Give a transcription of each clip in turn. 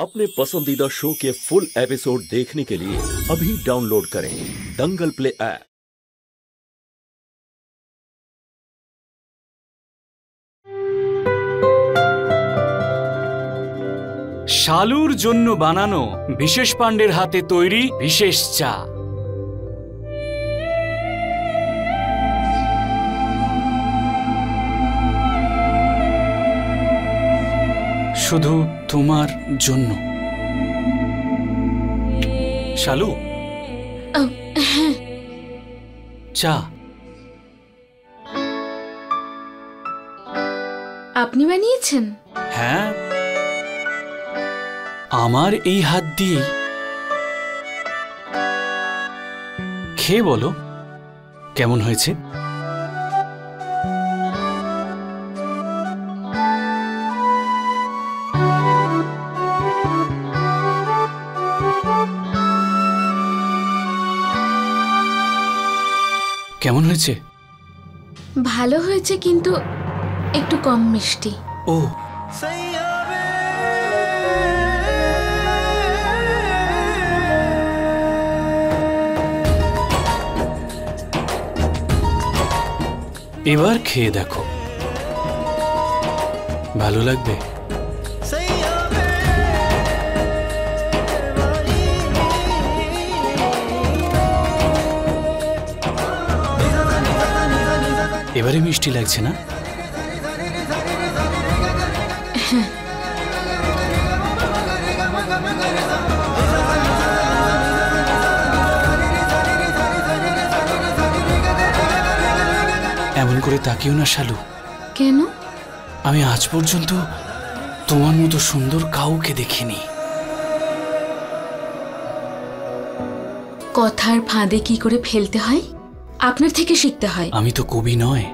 अपने पसंदीदा शो के फुल एपिसोड देखने के लिए अभी डाउनलोड करें दंगल प्ले ऐप। শালুর জন্য বানানো বিশেষ পাণ্ডের হাতে তৈরি বিশেষ চা। শুধু তোমার জন্য। শালু, চা। আপনি বানিয়েছেন? হ্যাঁ, আমার এই হাত দিয়ে। খেয়ে বলো কেমন হয়েছে। কেমন হয়েছে? ভালো হয়েছে, কিন্তু একটু কম মিষ্টি। ও, এবার খেয়ে দেখো, ভালো লাগবে। এবারে মিষ্টি লাগছে না? এমন করে তাকিও না শালু। কেন? আমি আজ পর্যন্ত তোমার মতো সুন্দর কাউকে দেখিনি। কথার ফাঁদে কি করে ফেলতে হয় আপনার থেকে শিখতে হয়। আমি তো কবি নয়,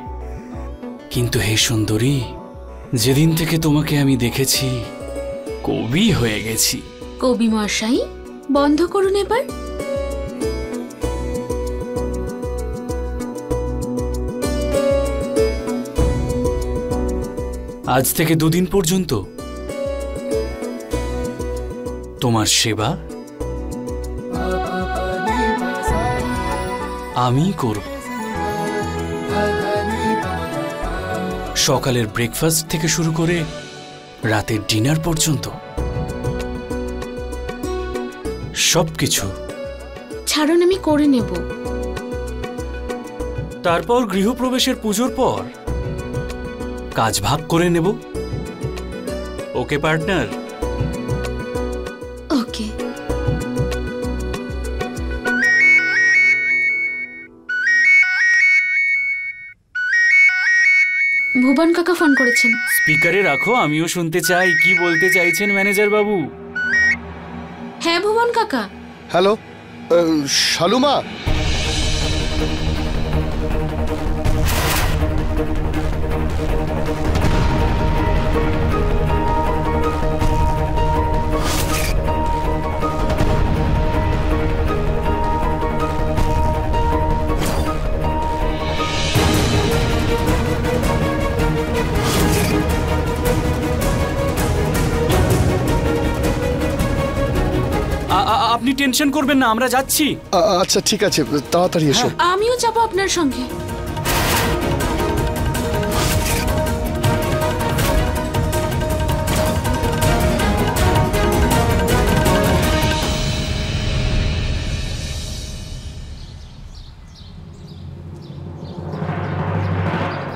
কিন্তু হে সুন্দরী, যেদিন থেকে তোমাকে আমি দেখেছি কবি হয়ে গেছি। কবি মশাই, বন্ধ করুন এবার। আজ থেকে দুদিন পর্যন্ত তোমার সেবা আমি করব। সকালের ব্রেকফাস্ট থেকে শুরু করে রাতের ডিনার পর্যন্ত সবকিছু। ছাড়ুন, আমি করে নেব। তারপর গৃহপ্রবেশের পুজোর পর কাজ ভাগ করে নেব। ওকে পার্টনার? ওকে। ভুবন কাকা ফোন করেছেন। স্পিকারে রাখো, আমিও শুনতে চাই কি বলতে চাইছেন ম্যানেজার বাবু। হ্যাঁ ভুবন কাকা। হ্যালো শালুমা, আপনি টেনশন করবেন না, আমরা যাচ্ছি। আচ্ছা ঠিক আছে, তাড়াতাড়ি এসো। আমিও যাবো আপনার সঙ্গে।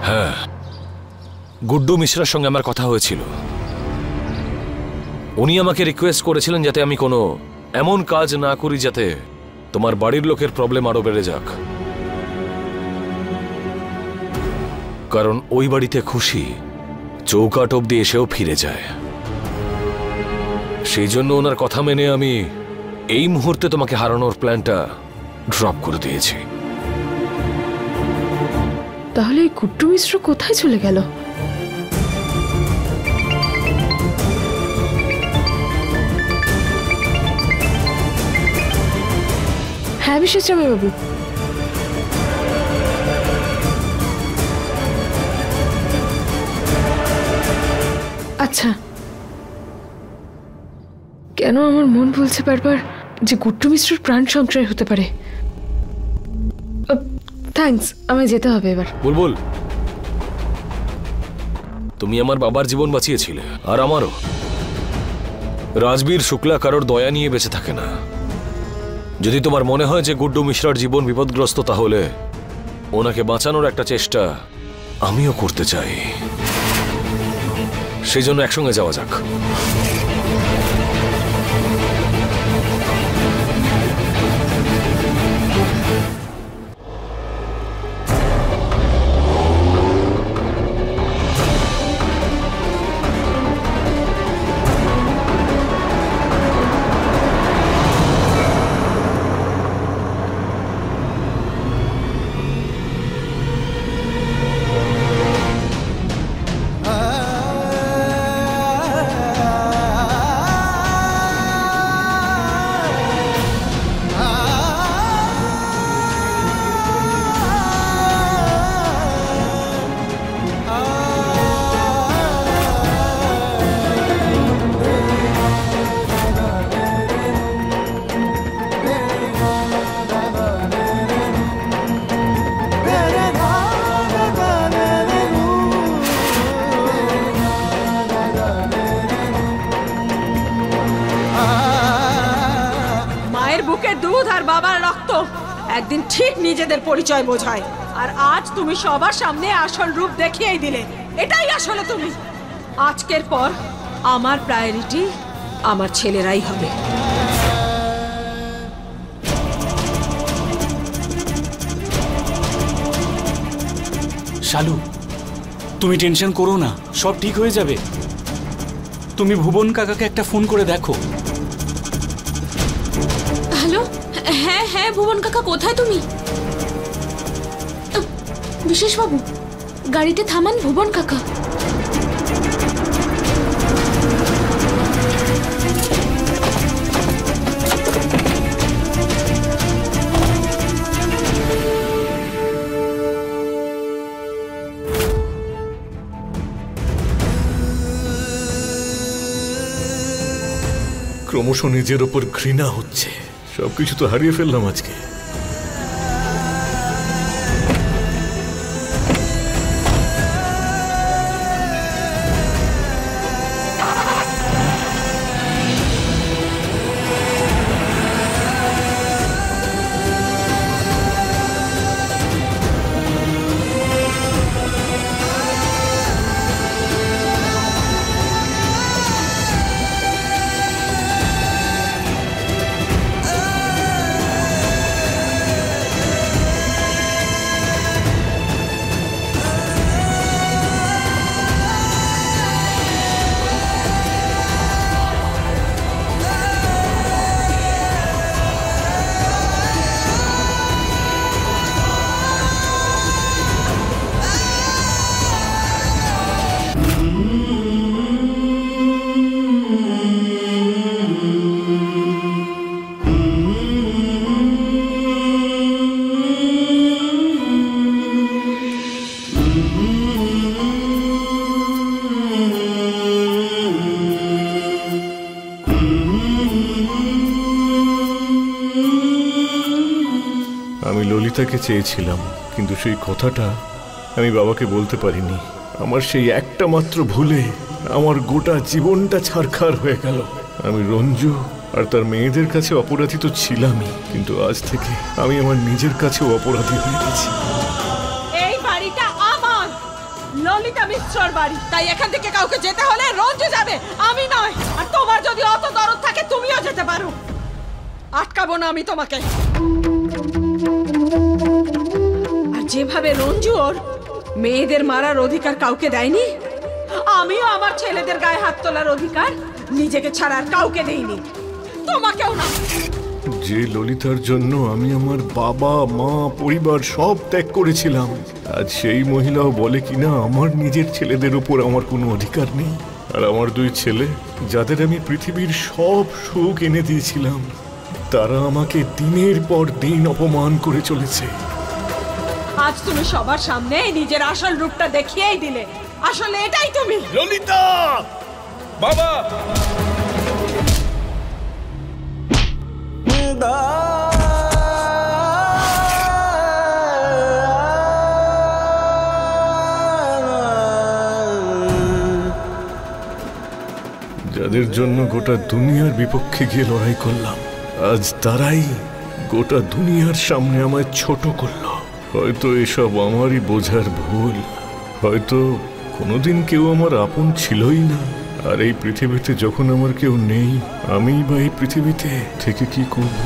হ্যাঁ, গুড্ডু মিশ্রার সঙ্গে আমার কথা হয়েছিল। উনি আমাকে রিকোয়েস্ট করেছিলেন যাতে আমি কোনো এমন কাজ না করি যাতে তোমার বাড়ির লোকের প্রবলেম আরো বেড়ে যাক, কারণ ওই বাড়িতে খুশি চৌকাঠ অব্দি এসেও ফিরে যায়। সেই জন্য ওনার কথা মেনে আমি এই মুহূর্তে তোমাকে হারানোর প্ল্যানটা ড্রপ করে দিয়েছি। তাহলে এই গুড্ডু মিশ্র কোথায় চলে গেল? হ্যাঁ বিশেষ জামাইবাবু। আচ্ছা কেন আমার মন বলছে বারবার যে গুড্ডু মিশ্রর প্রাণ সঞ্চয় হতে পারে। থ্যাঙ্কস, আমায় যেতে হবে এবার। বুলবুল, তুমি আমার বাবার জীবন বাঁচিয়েছিলে, আর আমারও। রাজবীর শুক্লা কারোর দয়া নিয়ে বেঁচে থাকে না। যদি তোমার মনে হয় যে গুড্ডু মিশ্রার জীবন বিপদগ্রস্ত, তাহলে ওনাকে বাঁচানোর একটা চেষ্টা আমিও করতে চাই। সেই জন্য একসঙ্গে যাওয়া যাক। একদিন ঠিক নিজেদের পরিচয় বোঝায়, আর আজ তুমি সবার সামনে আসল রূপ দেখিয়েই দিলে। এটাই আসলে তুমি। আজকের পর আমার প্রায়োরিটি আমার ছেলেরাই হবে। শালু, তুমি টেনশন করো না, সব ঠিক হয়ে যাবে। তুমি ভুবন কাকাকে একটা ফোন করে দেখো। হ্যালো, হ্যাঁ হ্যাঁ ভুবন কাকা, কোথায় তুমি? বিশেষবাবু, গাড়িতে থামান ভুবন কাকা। ক্রমশ নিজের ওপর ঘৃণা হচ্ছে। সবকিছু তো হারিয়ে ফেললাম আজকে। আমি ললিতাকে চেয়েছিলাম, কিন্তু সেই কথাটা আমি বাবাকে বলতে পারিনি। আমার সেই একটা মাত্র ভুলে আমার গোটা জীবনটা ছারখার হয়ে গেল। আমি রঞ্জু আর তার মেয়েদের কাছে অপরাধী তো ছিলামই, কিন্তু আজ থেকে আমি আমার নিজের কাছেও অপরাধী হয়ে গেছি। এই বাড়িটা আমার, ললিতা মিশ্রর বাড়ি। তাই এখান থেকে কাউকে যেতে হলে রঞ্জু যাবে, আমি নয়। আর তোমার যদি অত দরদ থাকে তুমিও যেতে পারো, আটকাবো না আমি তোমাকে। আর যেভাবে রঞ্জু ওর মেয়েদের মারার অধিকার কাউকে দেয়নি, আমিও আমার ছেলেদের গায়ে হাত তোলার অধিকার নিজেকে ছাড়ার কাউকে দেইনি, তোমাকেও না। যে ললিতার জন্য আমি আমার বাবা মা পরিবার সব ত্যাগ করেছিলাম, আজ সেই মহিলাও বলে কিনা আমার নিজের ছেলেদের উপর আমার কোনো অধিকার নেই। আর আমার দুই ছেলে, যাদের আমি পৃথিবীর সব সুখ এনে দিয়েছিলাম, তারা আমাকে দিনের পর দিন অপমান করে চলেছে। আজ তুমি সবার সামনে নিজের আসল রূপটা দেখিয়েই দিলে। আসলে এটাই তুমি। ললিতা, বাবা, যাদের জন্য গোটা দুনিয়ার বিপক্ষে গিয়ে লড়াই করলাম, আজ তারাই গোটা দুনিয়ার সামনে আমায় ছোট করলো। হয়তো এসব আমারই বোঝার ভুল, হয়তো কোনোদিন কেউ আমার আপন ছিলই না। আর এই পৃথিবীতে যখন আমার কেউ নেই, আমিই বা এই পৃথিবীতে থেকে কি করব?